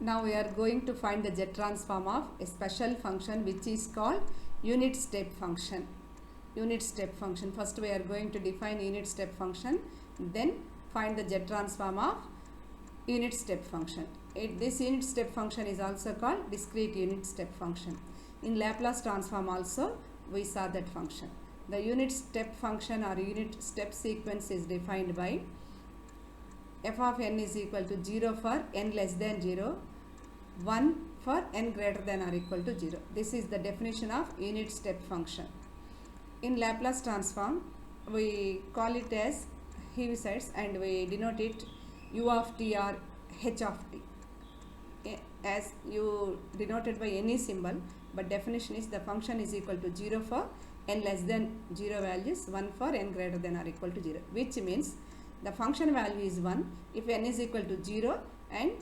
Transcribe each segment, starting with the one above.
Now we are going to find the Z transform of a special function which is called unit step function. Unit step function. First we are going to define unit step function, then find the Z transform of unit step function. This unit step function is also called discrete unit step function. In Laplace transform also we saw that function. The unit step function or unit step sequence is defined by f of n is equal to 0 for n less than 0, 1 for n greater than or equal to 0. This is the definition of unit step function. In Laplace transform, we call it as Heavisides and we denote it u of t or h of t. As you denoted by any symbol, but definition is the function is equal to 0 for n less than 0 values, 1 for n greater than or equal to 0, which means the function value is 1 if n is equal to 0 and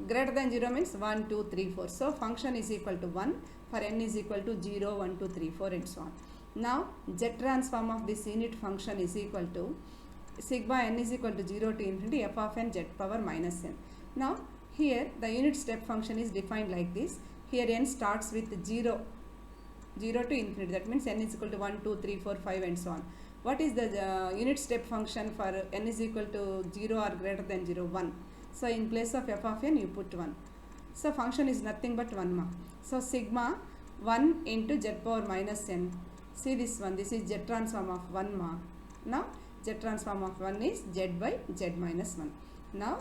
greater than 0 means 1, 2, 3, 4. So function is equal to 1 for n is equal to 0, 1, 2, 3, 4 and so on. Now Z transform of this unit function is equal to sigma n is equal to 0 to infinity f of n z power minus n. Now here the unit step function is defined like this. Here n starts with 0 to infinity, that means n is equal to 1, 2, 3, 4, 5 and so on. What is the unit step function for n is equal to 0 or greater than 0? 1. So in place of f of n you put 1. So function is nothing but 1 ma. So sigma 1 into z power minus n. See this one, this is z transform of 1 ma. Now z transform of 1 is z by z minus 1. Now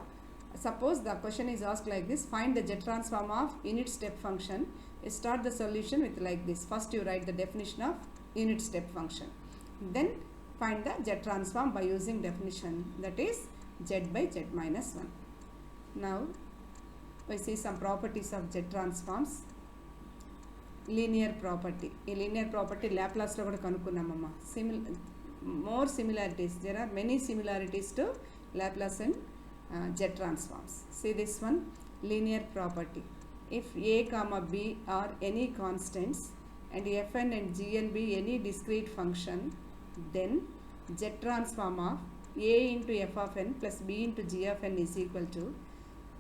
suppose the question is asked like this, find the z transform of unit step function. Start the solution with like this. First you write the definition of unit step function. Then find the Z transform by using definition, that is Z by Z minus 1. Now we see some properties of Z transforms. Linear property. In linear property Laplace lo kuda kanukunnamma. More similarities. There are many similarities to Laplace and Z transforms. See this one, linear property. If a comma b are any constants and fn and gn be any discrete function, then Z transform of a into f of n plus b into g of n is equal to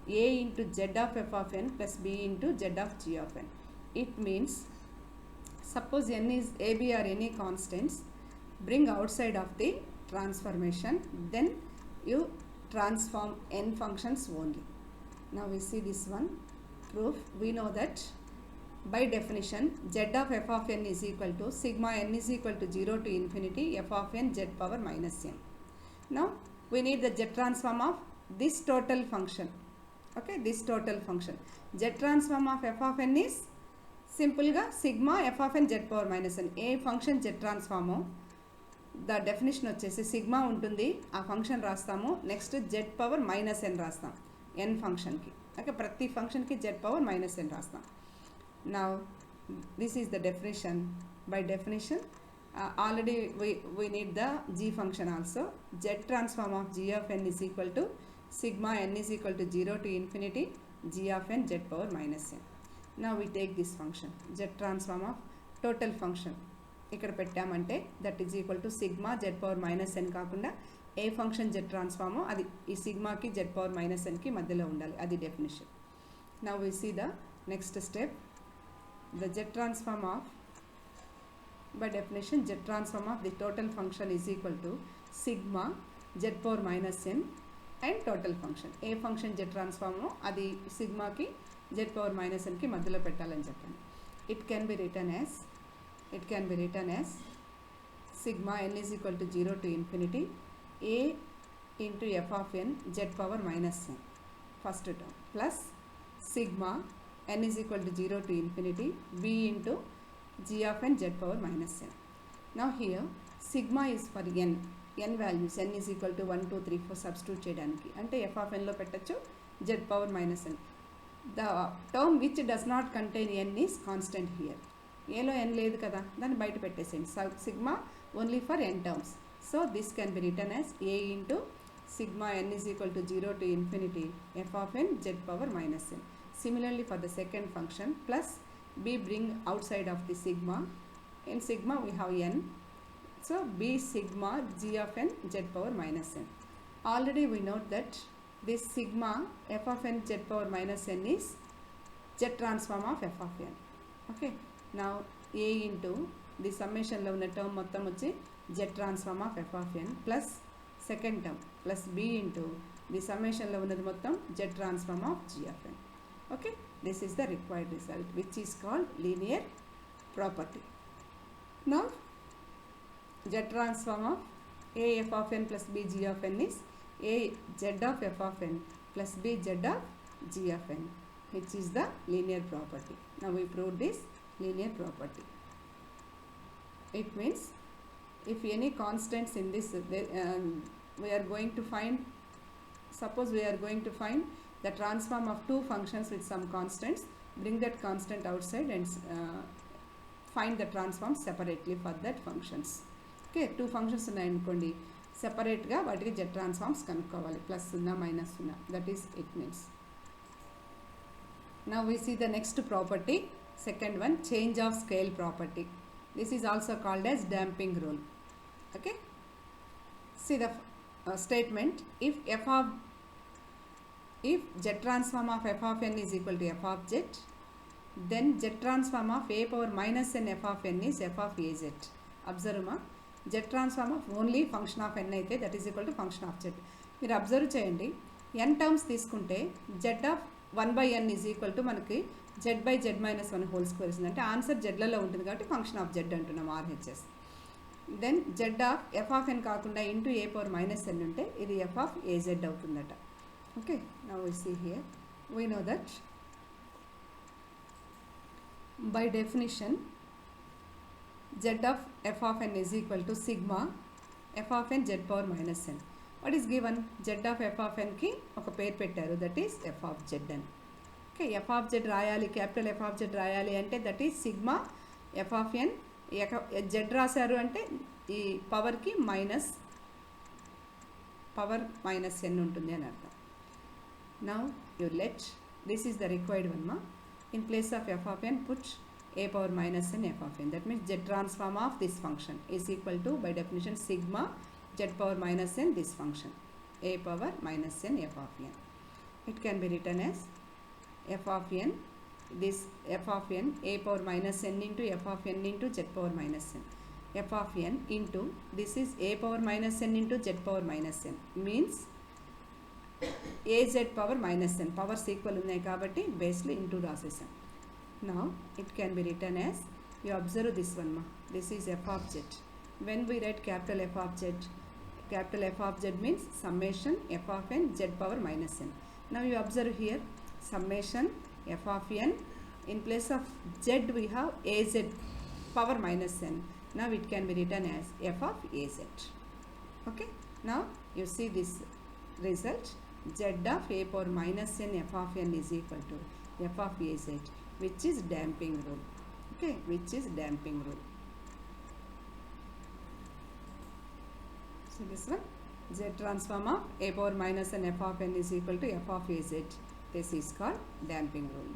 a into z of f of n plus b into z of g of n. It means, suppose n is a, b are any constants, bring outside of the transformation, then you transform n functions only. Now we see this one. Proof, we know that by definition z of f of n is equal to sigma n is equal to 0 to infinity f of n z power minus n. Now we need the z transform of this total function. Okay, this total function. Z transform of f of n is simple ga sigma f of n z power minus n. A function z transform, the definition వచ్చేసి sigma ఉంటుంది, ఆ function రాస్తాము, next z power minus n రాస్తాం n function కి. Okay, ప్రతి function కి z power minus n రాస్తాం. Now this is the definition. By definition already we need the g function also. Z transform of g of n is equal to sigma n is equal to 0 to infinity g of n z power minus n. Now we take this function z transform of total function ఇక్కడ పెట్టామంటే that is equal to sigma z power minus n కాకుండా ఏ function z transform అది ఈ సిగ్మాకి z power minus n కి మధ్యలో ఉండాలి, అది definition. Now we see the next step. The Z transform of, by definition Z transform of the total function is equal to sigma z power minus n and total function. A function Z transform అది సిగ్మాకి z power minus n కి మధ్యలో పెట్టాలని చెప్పండి. It can be written as sigma n is equal to 0 to infinity a into f of n z power minus n first term plus sigma n is equal to 0 to infinity b into g of n z power minus n. Now here sigma is for n values, n is equal to 1, 2, 3, 4 substitute చేయడానికి, అంటే f of n లో పెట్టచ్చు z power minus n. The term which does not contain n is constant here. a లో n లేదు కదా, దాన్ని బయట పెట్టేసేయండి. sigma only for n terms. So this can be written as a into sigma n is equal to 0 to infinity f of n z power minus n. Similarly for the second function, plus b bring outside of the sigma. In sigma we have n, so b sigma g of n z power minus n. Already we note that this sigma f of n z power minus n is z transform of f of n. Okay, now a into the summation లో ఉన్న term మొత్తం వచ్చి z transform of f of n plus second term plus b into the summation లో ఉన్నది మొత్తం z transform of g of n. Okay, this is the required result which is called linear property. Now z transform of a f of n plus b g of n is a z of f of n plus b z of g of n, which is the linear property. Now we prove this linear property. It means if any constants in this we are going to find, suppose we are going to find the transform of two functions with some constants, bring that constant outside and find the transform separately for that functions. Okay, two functions ఉన్నాయి అనుకోండి, సెపరేట్గా వాటికి z transforms కనుక్కోవాలి, plus ఉన్న minus ఉన్న, that is it means. Now we see the next property, second one, change of scale property. This is also called as damping rule. Okay, see the statement, if z transform of f of n is equal to f of z, then z transform of a power minus n f of n is f of az. Observe ma, z transform of only function of n అయితే that is equal to function of z. మీరు observe చేయండి, n terms తీసుకుంటే z of 1 by n is equal to మనకి z by z minus 1 whole square ఇస్తుంది, అంటే answer జెడ్లలో ఉంటుంది కాబట్టి ఫంక్షన్ ఆఫ్ జెడ్ అంటున్నాం RHS. Then z of f of n కాకుండా into a power minus n ఉంటే ఇది f of az అవుతుందట. Okay, now we see here, we know that by definition z of f of n is equal to sigma f of n z power minus n. What is given? Z of f of n కి ఒక పేరు పెట్టారు, that is f of z అని. Okay, f of z రాయాలి, capital f of z రాయాలి అంటే that is sigma f of n, z రాశారు అంటే ఈ పవర్కి పవర్ మైనస్ n ఉంటుంది అని అర్థం. Now you let, this is the required one మా. In place of f of n, put a power minus n f of n. That means z transform of this function is equal to, by definition, sigma z power minus n this function, a power minus n f of n. It can be written as f of n, this f of n, a power minus n into f of n into z power minus n. f of n into, this is a power minus n into z power minus n, means az power minus n, powers equal ఉన్నాయి కాబట్టి బేస్లో into రాసేసాం. Now it can be written as, you observe this one మా, this is f of z. When we write capital f of z, capital F of z means summation f of n z power minus n. Now you observe here, summation f of n, in place of z we have az power minus n. Now it can be written as f of az. Okay, now you see this result, z of a power minus n f of n is equal to f of az, which is damping rule. Okay, which is damping rule. So this one, z transform of a power minus n f of n is equal to f of az. This is called damping rule.